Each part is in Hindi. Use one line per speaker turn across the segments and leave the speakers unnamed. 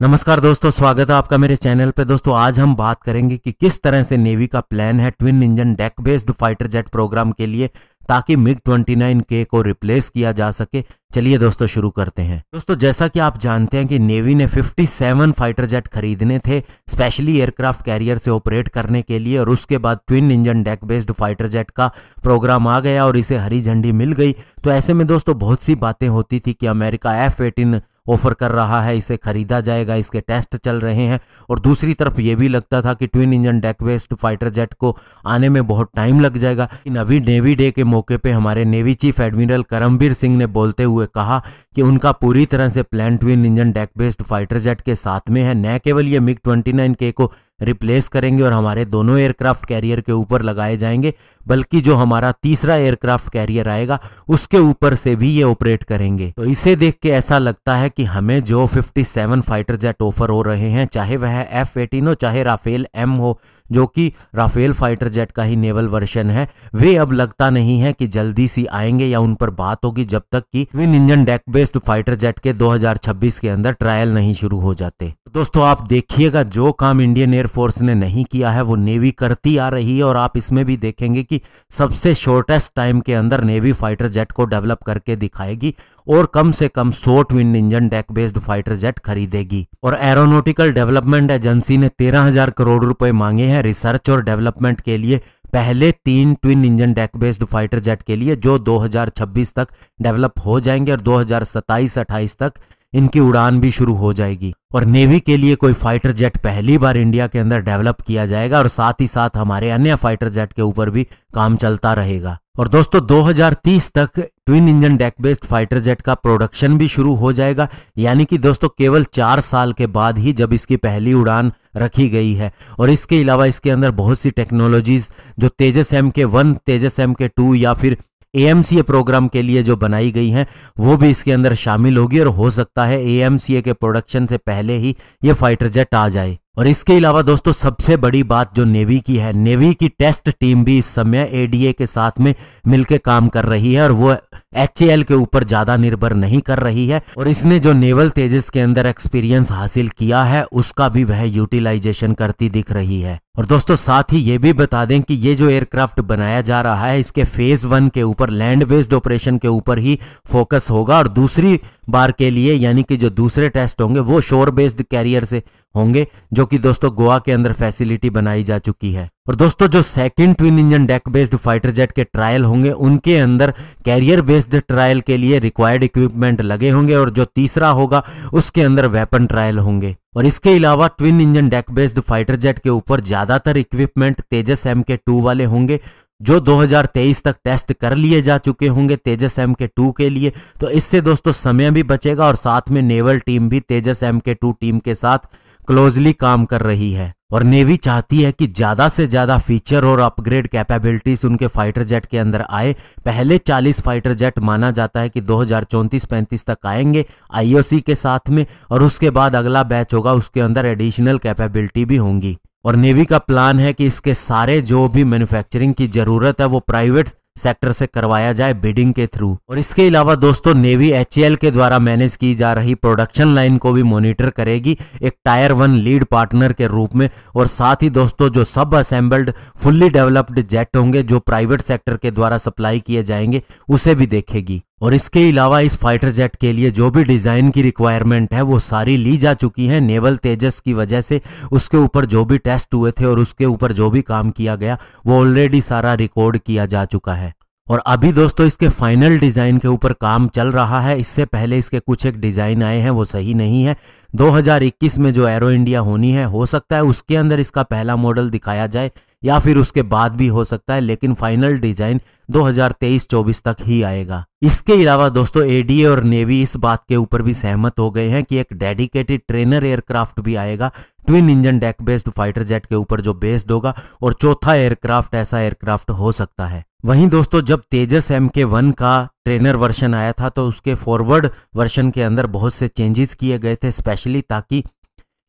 नमस्कार दोस्तों, स्वागत है आपका मेरे चैनल पे। दोस्तों आज हम बात करेंगे कि किस तरह से नेवी का प्लान है twin engine deck based fighter jet program के लिए, ताकि मिग 29K को रिप्लेस किया जा सके। चलिए दोस्तों शुरू करते हैं। दोस्तों जैसा कि आप जानते हैं कि नेवी ने 57 फाइटर जेट खरीदने थे स्पेशली एयरक्राफ्ट कैरियर से ऑपरेट करने के लिए, और उसके बाद twin engine deck based fighter jet का प्रोग्राम आ गया और इसे हरी झंडी मिल गई। तो ऐसे में दोस्तों बहुत सी बातें होती थी कि अमेरिका F-18 ऑफर कर रहा है, इसे खरीदा जाएगा, इसके टेस्ट चल रहे हैं। और दूसरी तरफ ये भी लगता था कि twin engine deck based fighter jet को आने में बहुत टाइम लग जाएगा। अभी नेवी डे के मौके पे हमारे navy chief admiral Karambir Singh ने बोलते हुए कहा कि उनका पूरी तरह से plan twin engine deck based fighter jet के साथ में है। न केवल ये मिग 29K को रिप्लेस करेंगे और हमारे दोनों एयरक्राफ्ट कैरियर के ऊपर लगाए जाएंगे, बल्कि जो हमारा तीसरा एयरक्राफ्ट कैरियर आएगा उसके ऊपर से भी ये ऑपरेट करेंगे। तो इसे देख के ऐसा लगता है कि हमें जो 57 फाइटर जेट ऑफर हो रहे हैं, चाहे वह F-18 हो चाहे राफेल M हो, जो कि राफेल फाइटर जेट का ही नेवल वर्जन है, वे अब लगता नहीं है कि जल्दी सी आएंगे या उन पर बात होगी जब तक कि twin engine deck based fighter jet के 2026 के अंदर ट्रायल नहीं शुरू हो जाते। दोस्तों आप देखिएगा, जो काम इंडियन एयरफोर्स ने नहीं किया है वो नेवी करती आ रही है, और आप इसमें भी देखेंगे कि सबसे शॉर्टेस्ट टाइम के अंदर नेवी फाइटर जेट को डेवलप करके दिखाएगी और कम से कम 100 twin engine deck based fighter jet खरीदेगी। और एरोनॉटिकल डेवलपमेंट एजेंसी ने 13,000 करोड़ रुपए मांगे हैं रिसर्च और डेवलपमेंट के लिए, पहले 3 twin engine deck based fighter jet के लिए, जो 2026 तक डेवलप हो जाएंगे और 2027-28 तक इनकी उड़ान भी शुरू हो जाएगी। और नेवी के लिए कोई फाइटर जेट पहली बार इंडिया के अंदर डेवलप किया जाएगा, और साथ ही साथ हमारे अन्य फाइटर जेट के ऊपर भी काम चलता रहेगा। और दोस्तों 2030 तक twin engine deck based fighter jet का प्रोडक्शन भी शुरू हो जाएगा, यानी कि दोस्तों केवल 4 साल के बाद ही जब इसकी पहली उड़ान रखी गई है। और इसके अलावा इसके अंदर बहुत सी टेक्नोलॉजीज जो तेजस MK1, तेजस MK2 या फिर AMCA प्रोग्राम के लिए जो बनाई गई हैं, वो भी इसके अंदर शामिल होगी, और हो सकता है AMCA के प्रोडक्शन से पहले ही ये फाइटर जेट आ जाए। और इसके अलावा दोस्तों सबसे बड़ी बात जो नेवी की है, नेवी की टेस्ट टीम भी इस समय ADA के साथ में मिलकर काम कर रही है, और वो HAL के ऊपर ज्यादा निर्भर नहीं कर रही है, और इसने जो नेवल तेजस के अंदर एक्सपीरियंस हासिल किया है उसका भी वह यूटिलाइजेशन करती दिख रही है। और दोस्तों साथ ही ये भी बता दें कि ये जो एयरक्राफ्ट बनाया जा रहा है, इसके फेज 1 के ऊपर लैंड बेस्ड ऑपरेशन के ऊपर ही फोकस होगा, और दूसरी बार के लिए यानी कि जो दूसरे टेस्ट होंगे वो शोर बेस्ड कैरियर से होंगे, जो कि दोस्तों गोवा के अंदर फैसिलिटी बनाई जा चुकी है। और दोस्तों जो second twin engine deck based fighter jet के ट्रायल होंगे उनके अंदर कैरियर बेस्ड ट्रायल के लिए रिक्वायर्ड इक्विपमेंट लगे होंगे, और जो तीसरा होगा उसके अंदर वेपन ट्रायल होंगे। और इसके अलावा twin engine deck based fighter jet के ऊपर ज्यादातर इक्विपमेंट तेजस MK2 वाले होंगे, जो 2023 तक टेस्ट कर लिए जा चुके होंगे तेजस MK2 के लिए। तो इससे दोस्तों समय भी बचेगा, और साथ में नेवल टीम भी तेजस MK2 टीम के साथ क्लोजली काम कर रही है। और नेवी चाहती है कि ज्यादा से ज्यादा फीचर और अपग्रेड कैपेबिलिटीज उनके फाइटर जेट के अंदर आए। पहले 40 फाइटर जेट माना जाता है कि 2034-35 तक आएंगे IOC के साथ में, और उसके बाद अगला बैच होगा उसके अंदर एडिशनल कैपेबिलिटी भी होंगी। और नेवी का प्लान है कि इसके सारे जो भी मैन्युफैक्चरिंग की जरूरत है वो प्राइवेट सेक्टर से करवाया जाए बिडिंग के थ्रू। और इसके अलावा दोस्तों नेवी HAL के द्वारा मैनेज की जा रही प्रोडक्शन लाइन को भी मॉनिटर करेगी एक टायर 1 लीड पार्टनर के रूप में। और साथ ही दोस्तों जो सब असेंबल्ड फुल्ली डेवलप्ड जेट होंगे जो प्राइवेट सेक्टर के द्वारा सप्लाई किए जाएंगे उसे भी देखेगी। और इसके अलावा इस फाइटर जेट के लिए जो भी डिजाइन की रिक्वायरमेंट है वो सारी ली जा चुकी है नेवल तेजस की वजह से। उसके ऊपर जो भी टेस्ट हुए थे और उसके ऊपर जो भी काम किया गया वो ऑलरेडी सारा रिकॉर्ड किया जा चुका है। और अभी दोस्तों इसके फाइनल डिजाइन के ऊपर काम चल रहा है। इससे पहले इसके कुछ एक डिजाइन आए हैं वो सही नहीं है। 2021 में जो एरो इंडिया होनी है हो सकता है उसके अंदर इसका पहला मॉडल दिखाया जाए, या फिर उसके बाद भी हो सकता है, लेकिन फाइनल डिजाइन 2023-24 तक ही आएगा। इसके अलावा दोस्तों ADA और नेवी इस बात के ऊपर भी सहमत हो गए हैं कि एक डेडिकेटेड ट्रेनर एयरक्राफ्ट भी आएगा twin engine deck based fighter jet के ऊपर जो बेस्ड होगा, और चौथा एयरक्राफ्ट ऐसा एयरक्राफ्ट हो सकता है। वहीं दोस्तों जब तेजस MK1 का ट्रेनर वर्जन आया था तो उसके फॉरवर्ड वर्जन के अंदर बहुत से चेंजेस किए गए थे, स्पेशली ताकि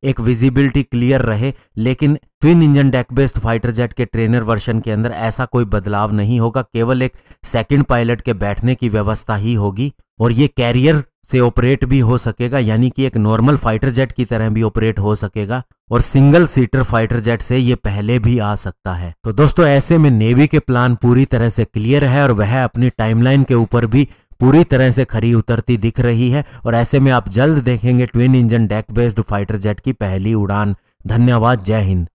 एक विजिबिलिटी क्लियर रहे। लेकिन twin engine deck based fighter jet के ट्रेनर वर्जन के अंदर ऐसा कोई बदलाव नहीं होगा, केवल एक सेकंड पायलट के बैठने की व्यवस्था ही होगी। और ये कैरियर से ऑपरेट भी हो सकेगा, यानी कि एक नॉर्मल फाइटर जेट की तरह भी ऑपरेट हो सकेगा और सिंगल सीटर फाइटर जेट से ये पहले भी आ सकता है। तो दोस्तों ऐसे में नेवी के प्लान पूरी तरह से क्लियर है और वह अपनी टाइमलाइन के ऊपर भी पूरी तरह से खरी उतरती दिख रही है और ऐसे में आप जल्द देखेंगे twin engine deck based fighter jet की पहली उड़ान। धन्यवाद, जय हिंद।